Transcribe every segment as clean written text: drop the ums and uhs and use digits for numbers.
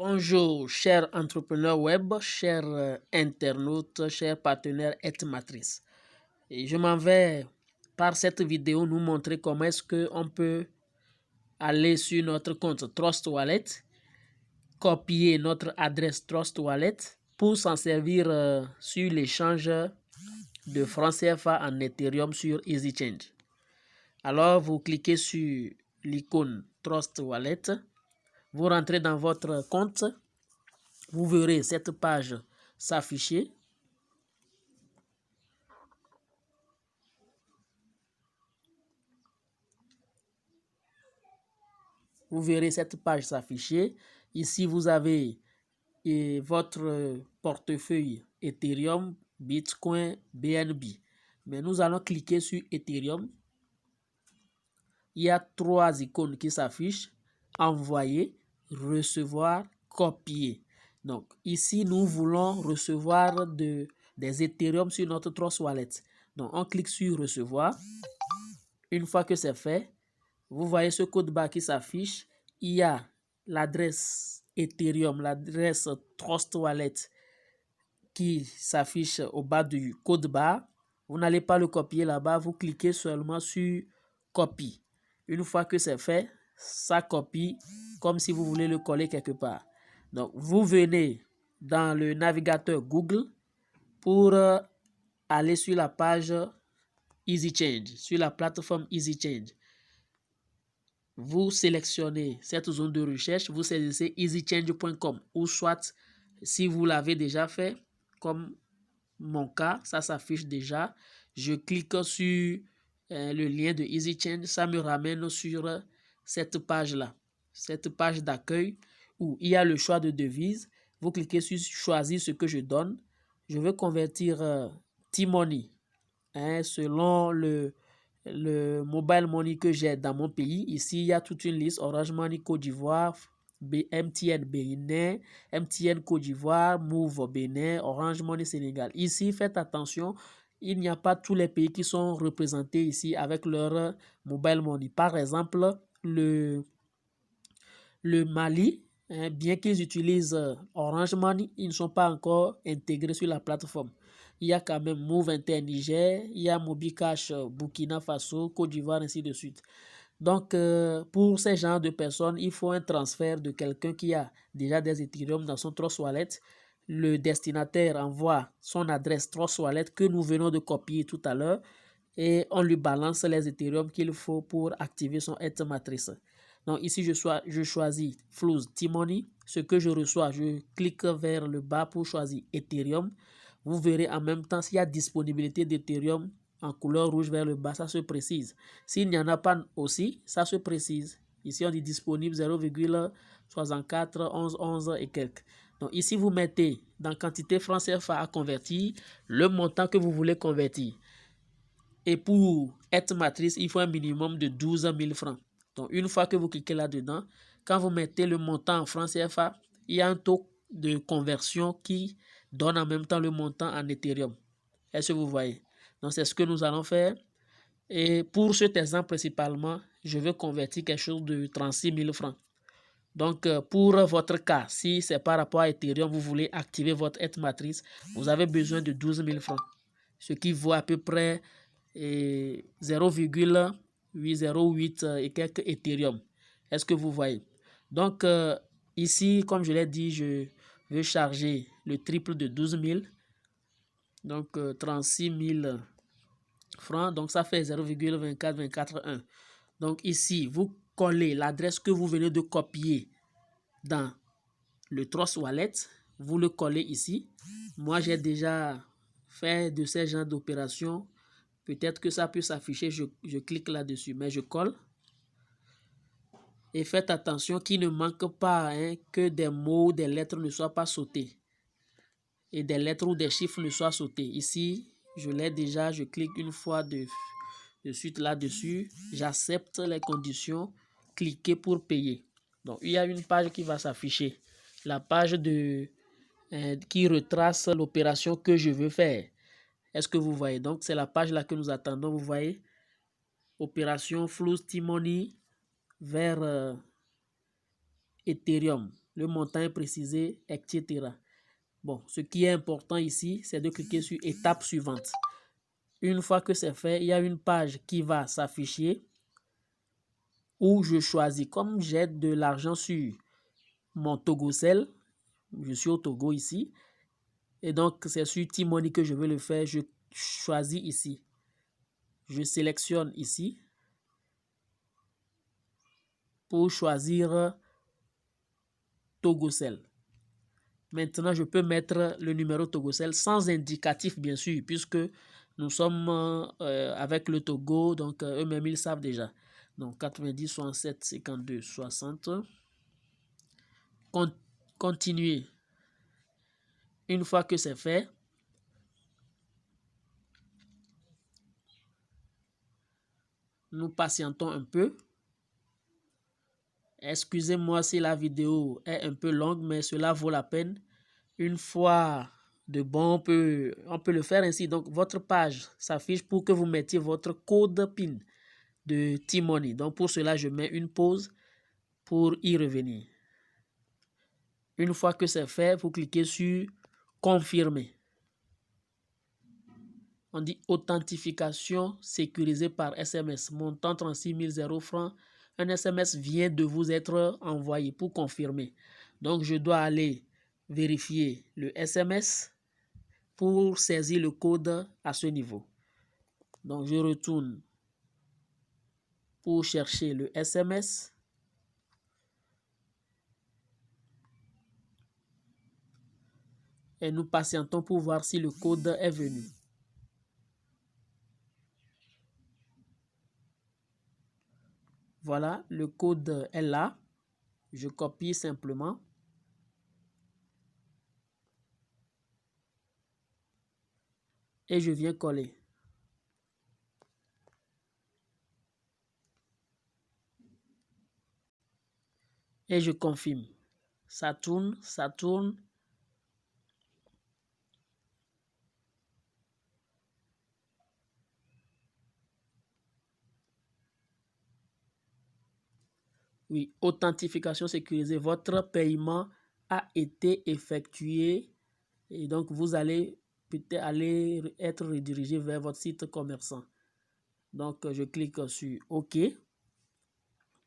Bonjour, chers entrepreneurs web, chers internautes, chers partenaires Matrice. Et je m'en vais par cette vidéo nous montrer comment est-ce qu'on peut aller sur notre compte Trust Wallet, copier notre adresse Trust Wallet pour s'en servir sur l'échange de francs CFA en Ethereum sur EasyChange. Alors, vous cliquez sur l'icône Trust Wallet. Vous rentrez dans votre compte, vous verrez cette page s'afficher. Vous verrez cette page s'afficher. Ici, vous avez votre portefeuille Ethereum, Bitcoin, BNB. Mais nous allons cliquer sur Ethereum. Il y a 3 icônes qui s'affichent. Envoyer, recevoir, copier. Donc ici, nous voulons recevoir des Ethereum sur notre Trust Wallet. Donc on clique sur recevoir. Une fois que c'est fait, vous voyez ce code barre qui s'affiche. Il y a l'adresse Ethereum, l'adresse Trust Wallet qui s'affiche au bas du code barre. Vous n'allez pas le copier là-bas, vous cliquez seulement sur copie. Une fois que c'est fait, ça copie comme si vous voulez le coller quelque part. Donc, vous venez dans le navigateur Google pour aller sur la page EasyChange, sur la plateforme EasyChange. Vous sélectionnez cette zone de recherche, vous saisissez easychange.com ou soit, si vous l'avez déjà fait, comme mon cas, ça s'affiche déjà. Je clique sur le lien de EasyChange, ça me ramène sur cette page-là, cette page d'accueil où il y a le choix de devise. Vous cliquez sur choisir ce que je donne. Je veux convertir T-Money selon le mobile money que j'ai dans mon pays. Ici, il y a toute une liste: Orange Money Côte d'Ivoire, MTN Bénin, MTN Côte d'Ivoire, Move Bénin, Orange Money Sénégal. Ici, faites attention, il n'y a pas tous les pays qui sont représentés ici avec leur mobile money. Par exemple, le Mali, bien qu'ils utilisent Orange Money, ils ne sont pas encore intégrés sur la plateforme. Il y a quand même Move Inter Niger, il y a Mobicash Burkina Faso, Côte d'Ivoire, ainsi de suite. Donc, pour ces genres de personnes, il faut un transfert de quelqu'un qui a déjà des Ethereum dans son Trust Wallet. Le destinataire envoie son adresse Trust Wallet que nous venons de copier tout à l'heure et on lui balance les Ethereum qu'il faut pour activer son Matrice. Donc ici, je choisis Flows T-Money. Ce que je reçois, je clique vers le bas pour choisir Ethereum. Vous verrez en même temps s'il y a disponibilité d'Ethereum en couleur rouge vers le bas, ça se précise. S'il n'y en a pas aussi, ça se précise. Ici, on dit disponible 0,6411 et quelques. Donc ici, vous mettez dans quantité francs CFA à convertir le montant que vous voulez convertir. Et pour être matrice, il faut un minimum de 12 000 francs. Donc, une fois que vous cliquez là-dedans, quand vous mettez le montant en francs CFA, il y a un taux de conversion qui donne en même temps le montant en Ethereum. Est-ce que vous voyez? Donc, c'est ce que nous allons faire. Et pour cet exemple principalement, je veux convertir quelque chose de 36 000 francs. Donc, pour votre cas, si c'est par rapport à Ethereum, vous voulez activer votre matrice, vous avez besoin de 12 000 francs. Ce qui vaut à peu près 0,808 et quelques Ethereum. Est-ce que vous voyez? Donc, ici, comme je l'ai dit, je veux charger le triple de 12 000. Donc, 36 000 francs. Donc, ça fait 0,24241. Donc, ici, vous collez l'adresse que vous venez de copier dans le Trust Wallet. Vous le collez ici. Moi, j'ai déjà fait de ces genres d'opérations. Peut-être que ça peut s'afficher, je clique là-dessus, mais je colle. Et faites attention qu'il ne manque pas que des mots, des lettres ne soient pas sautés. Et des lettres ou des chiffres ne soient sautés. Ici, je l'ai déjà, je clique une fois de suite là-dessus. J'accepte les conditions. Cliquez pour payer. Donc, il y a une page qui va s'afficher. La page qui retrace l'opération que je veux faire. Est-ce que vous voyez? Donc, c'est la page là que nous attendons. Vous voyez? Opération Flows T-Money vers Ethereum. le montant est précisé, etc. Bon, ce qui est important ici, c'est de cliquer sur étape suivante. Une fois que c'est fait, il y a une page qui va s'afficher où je choisis, comme j'ai de l'argent sur mon Togocel, je suis au Togo ici, et donc c'est sur T-Money que je veux le faire, je choisis ici. Je sélectionne ici pour choisir Togocel. Maintenant, je peux mettre le numéro Togocel sans indicatif, bien sûr, puisque nous sommes avec le Togo, donc eux-mêmes, ils savent déjà. Donc, 90, 67, 52, 60. Continuer. Une fois que c'est fait, nous patientons un peu. Excusez-moi si la vidéo est un peu longue, mais cela vaut la peine. Une fois de bon, on peut le faire ainsi. Donc, votre page s'affiche pour que vous mettiez votre code PIN de T-Money. Donc, pour cela, je mets une pause pour y revenir. Une fois que c'est fait, vous cliquez sur confirmer. On dit authentification sécurisée par SMS, montant 36 000 francs. Un SMS vient de vous être envoyé pour confirmer. Donc, je dois aller vérifier le SMS pour saisir le code à ce niveau. Donc, je retourne pour chercher le SMS. Et nous patientons pour voir si le code est venu. Voilà, le code est là. Je copie simplement. Et je viens coller. Et je confirme. Ça tourne, ça tourne. Oui, authentification sécurisée. Votre paiement a été effectué. Et donc, vous allez peut-être aller être redirigé vers votre site commerçant. Donc, je clique sur OK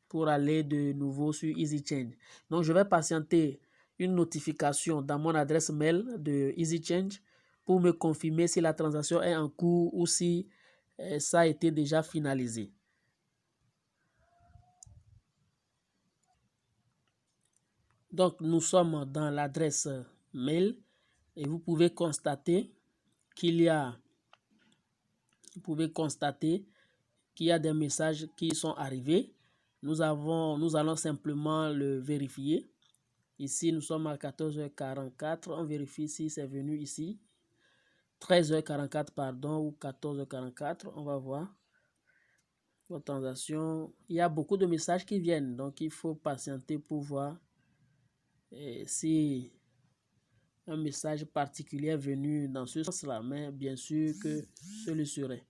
pour aller de nouveau sur EasyChange. Donc, je vais patienter une notification dans mon adresse mail de EasyChange pour me confirmer si la transaction est en cours ou si ça a été déjà finalisé. Donc, nous sommes dans l'adresse mail et vous pouvez constater qu'il y a des messages qui sont arrivés. Nous allons simplement le vérifier. Ici, nous sommes à 14h44. On vérifie si c'est venu ici. 13h44, pardon, ou 14h44. On va voir. Votre transaction. Il y a beaucoup de messages qui viennent. Donc, il faut patienter pour voir si un message particulier est venu dans ce sens-là. Mais bien sûr que ce le serait.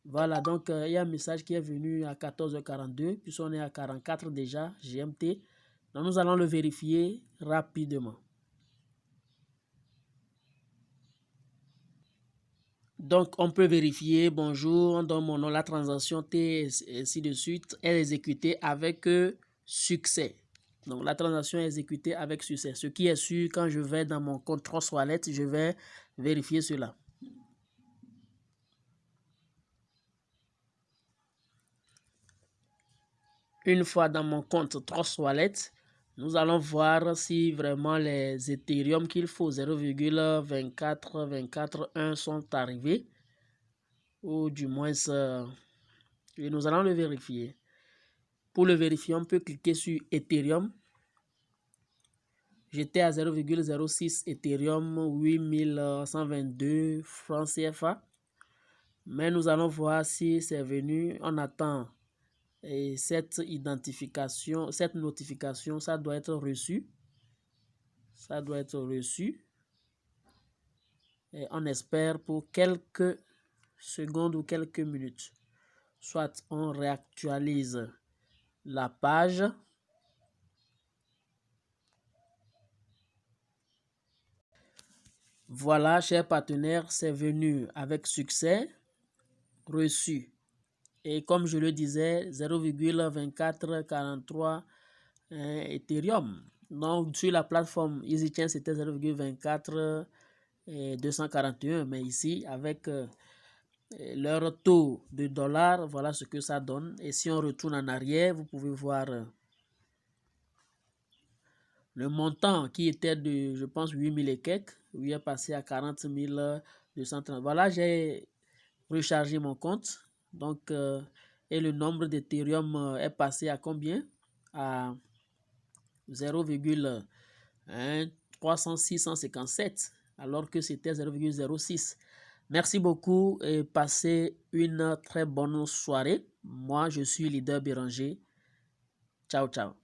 Voilà, donc il y a un message qui est venu à 14h42, puisqu'on est à 44 déjà, GMT. Donc nous allons le vérifier rapidement. Donc on peut vérifier, bonjour, on donne mon nom, la transaction T, et ainsi de suite, est exécutée avec succès. Donc la transaction est exécutée avec succès. Ce qui est sûr, quand je vais dans mon compte Trust Wallet, je vais vérifier cela. Une fois dans mon compte Trust Wallet, nous allons voir si vraiment les Ethereum qu'il faut 0,24241 sont arrivés. Ou du moins, et nous allons le vérifier. Pour le vérifier, on peut cliquer sur Ethereum. J'étais à 0,06 Ethereum, 8122 francs CFA. Mais nous allons voir si c'est venu. On attend. Et cette identification, cette notification, ça doit être reçu. Ça doit être reçu. Et on espère pour quelques secondes ou quelques minutes. Soit on réactualise la page. Voilà, chers partenaires, c'est venu avec succès, reçu. Et comme je le disais, 0,2443 Ethereum. Donc, sur la plateforme EasyChain, c'était 0,24 241. Mais ici, avec leur taux de dollar, voilà ce que ça donne. Et si on retourne en arrière, vous pouvez voir le montant qui était de, je pense, 8000 et quelques, il est passé à 40 230. Voilà, j'ai rechargé mon compte. Donc, et le nombre d'Ethereum est passé à combien? À 0,3657, alors que c'était 0,06. Merci beaucoup et passez une très bonne soirée. Moi, je suis Leader Béranger. Ciao, ciao.